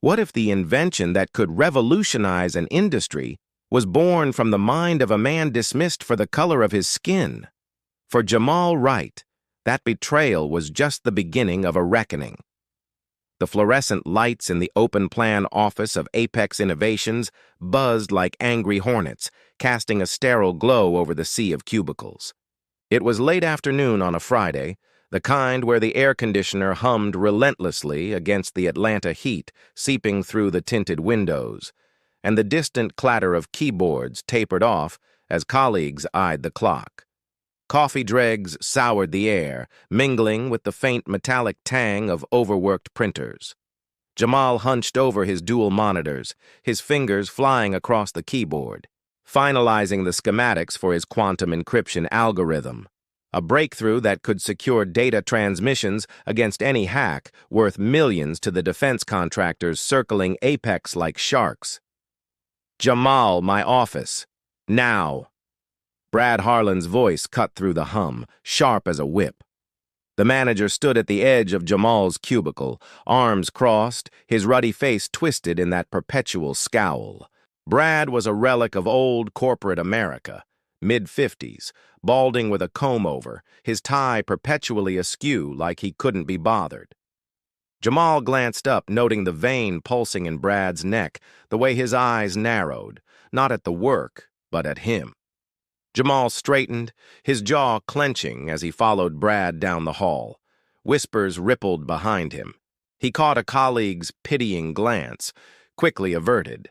What if the invention that could revolutionize an industry was born from the mind of a man dismissed for the color of his skin? For Jamal Wright, that betrayal was just the beginning of a reckoning. The fluorescent lights in the open-plan office of Apex Innovations buzzed like angry hornets, casting a sterile glow over the sea of cubicles. It was late afternoon on a Friday, the kind where the air conditioner hummed relentlessly against the Atlanta heat seeping through the tinted windows, and the distant clatter of keyboards tapered off as colleagues eyed the clock. Coffee dregs soured the air, mingling with the faint metallic tang of overworked printers. Jamal hunched over his dual monitors, his fingers flying across the keyboard, finalizing the schematics for his quantum encryption algorithm, a breakthrough that could secure data transmissions against any hack worth millions to the defense contractors circling Apex like sharks. "Jamal, my office. Now." Brad Harlan's voice cut through the hum, sharp as a whip. The manager stood at the edge of Jamal's cubicle, arms crossed, his ruddy face twisted in that perpetual scowl. Brad was a relic of old corporate America, mid-50s, balding with a comb-over, his tie perpetually askew like he couldn't be bothered. Jamal glanced up, noting the vein pulsing in Brad's neck, the way his eyes narrowed, not at the work, but at him. Jamal straightened, his jaw clenching as he followed Brad down the hall. Whispers rippled behind him. He caught a colleague's pitying glance, quickly averted.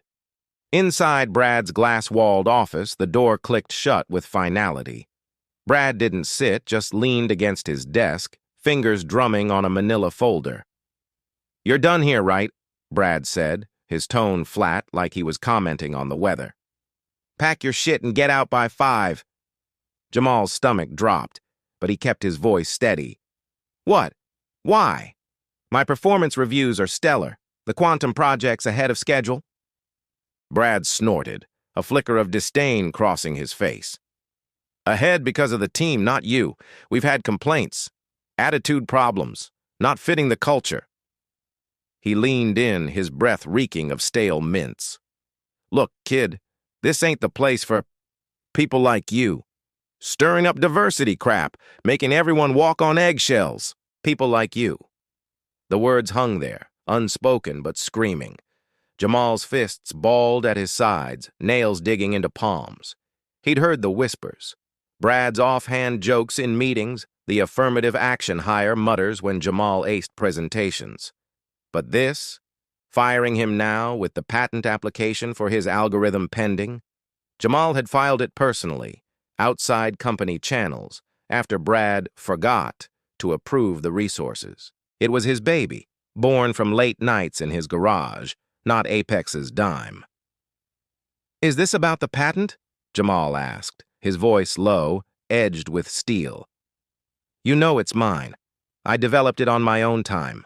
Inside Brad's glass-walled office, the door clicked shut with finality. Brad didn't sit, just leaned against his desk, fingers drumming on a manila folder. "You're done here, right?" Brad said, his tone flat like he was commenting on the weather. "Pack your shit and get out by 5. Jamal's stomach dropped, but he kept his voice steady. "What? Why? My performance reviews are stellar. The quantum project's ahead of schedule." Brad snorted, a flicker of disdain crossing his face. "Ahead because of the team, not you. We've had complaints. Attitude problems. Not fitting the culture." He leaned in, his breath reeking of stale mints. "Look, kid, this ain't the place for people like you. Stirring up diversity crap, making everyone walk on eggshells. People like you." The words hung there, unspoken but screaming. Jamal's fists balled at his sides, nails digging into palms. He'd heard the whispers. Brad's offhand jokes in meetings, the affirmative action hire mutters when Jamal aced presentations. But this, firing him now with the patent application for his algorithm pending, Jamal had filed it personally, outside company channels, after Brad forgot to approve the resources. It was his baby, born from late nights in his garage, not Apex's dime. "Is this about the patent?" Jamal asked, his voice low, edged with steel. "You know it's mine. I developed it on my own time."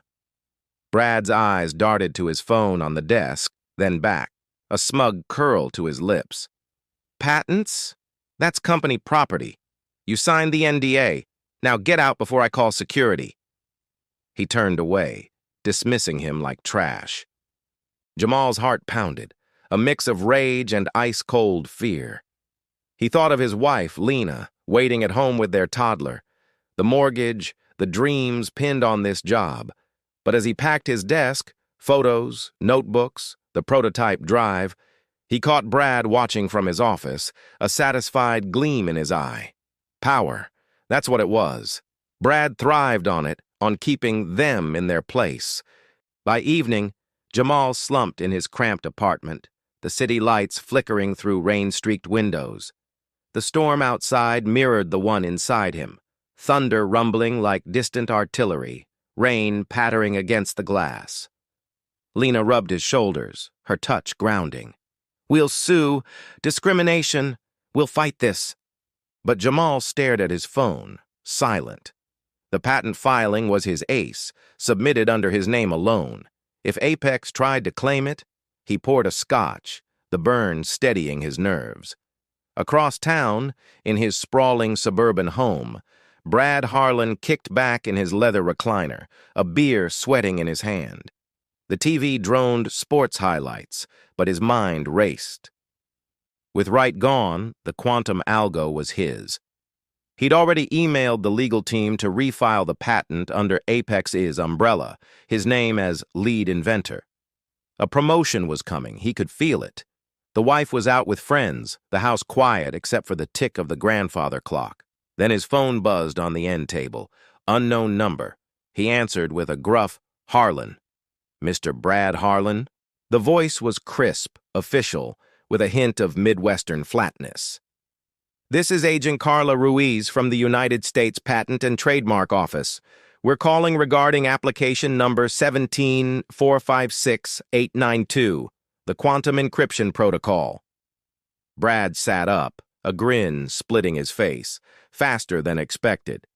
Brad's eyes darted to his phone on the desk, then back, a smug curl to his lips. "Patents? That's company property. You signed the NDA. Now get out before I call security." He turned away, dismissing him like trash. Jamal's heart pounded, a mix of rage and ice-cold fear. He thought of his wife, Lena, waiting at home with their toddler, the mortgage, the dreams pinned on this job. But as he packed his desk, photos, notebooks, the prototype drive, he caught Brad watching from his office, a satisfied gleam in his eye. Power, that's what it was. Brad thrived on it, on keeping them in their place. By evening, Jamal slumped in his cramped apartment, the city lights flickering through rain-streaked windows. The storm outside mirrored the one inside him, thunder rumbling like distant artillery, rain pattering against the glass. Lena rubbed his shoulders, her touch grounding. "We'll sue. Discrimination. We'll fight this." But Jamal stared at his phone, silent. The patent filing was his ace, submitted under his name alone. If Apex tried to claim it, he poured a scotch, the burn steadying his nerves. Across town, in his sprawling suburban home, Brad Harlan kicked back in his leather recliner, a beer sweating in his hand. The TV droned sports highlights, but his mind raced. With Wright gone, the quantum algo was his. He'd already emailed the legal team to refile the patent under Apex's umbrella, his name as lead inventor. A promotion was coming, he could feel it. The wife was out with friends, the house quiet except for the tick of the grandfather clock. Then his phone buzzed on the end table. Unknown number. He answered with a gruff, "Harlan." "Mr. Brad Harlan?" The voice was crisp, official, with a hint of Midwestern flatness. "This is Agent Carla Ruiz from the United States Patent and Trademark Office. We're calling regarding application number 17456-892, the quantum encryption protocol." Brad sat up, a grin splitting his face, faster than expected.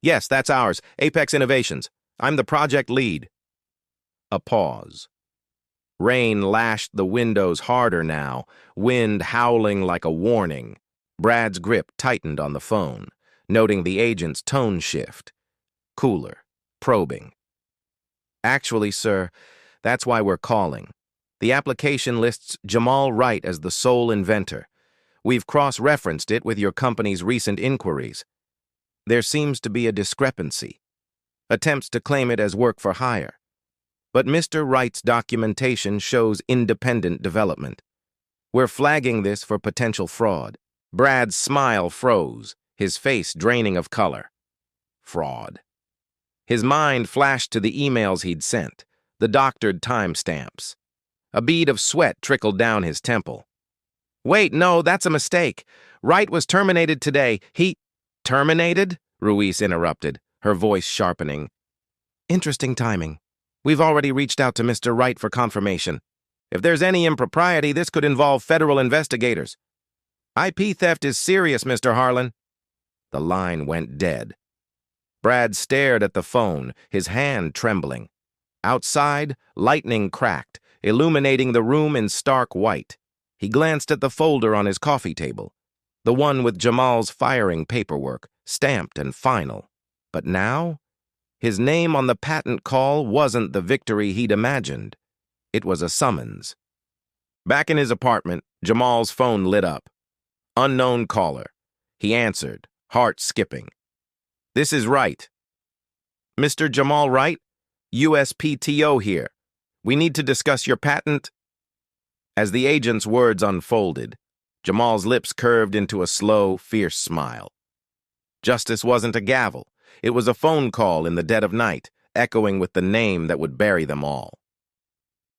"Yes, that's ours, Apex Innovations. I'm the project lead." A pause. Rain lashed the windows harder now, wind howling like a warning. Brad's grip tightened on the phone, noting the agent's tone shift. Cooler, probing. "Actually, sir, that's why we're calling. The application lists Jamal Wright as the sole inventor. We've cross-referenced it with your company's recent inquiries. There seems to be a discrepancy. Attempts to claim it as work for hire. But Mr. Wright's documentation shows independent development. We're flagging this for potential fraud." Brad's smile froze, his face draining of color. Fraud. His mind flashed to the emails he'd sent, the doctored timestamps. A bead of sweat trickled down his temple. "Wait, no, that's a mistake. Wright was terminated today. Terminated?" Ruiz interrupted, her voice sharpening. "Interesting timing. We've already reached out to Mr. Wright for confirmation. If there's any impropriety, this could involve federal investigators. IP theft is serious, Mr. Harlan." The line went dead. Brad stared at the phone, his hand trembling. Outside, lightning cracked, illuminating the room in stark white. He glanced at the folder on his coffee table, the one with Jamal's firing paperwork, stamped and final. But now, his name on the patent call wasn't the victory he'd imagined. It was a summons. Back in his apartment, Jamal's phone lit up. Unknown caller. He answered, heart skipping. "This is Wright." "Mr. Jamal Wright? USPTO here. We need to discuss your patent." As the agent's words unfolded, Jamal's lips curved into a slow, fierce smile. Justice wasn't a gavel. It was a phone call in the dead of night, echoing with the name that would bury them all.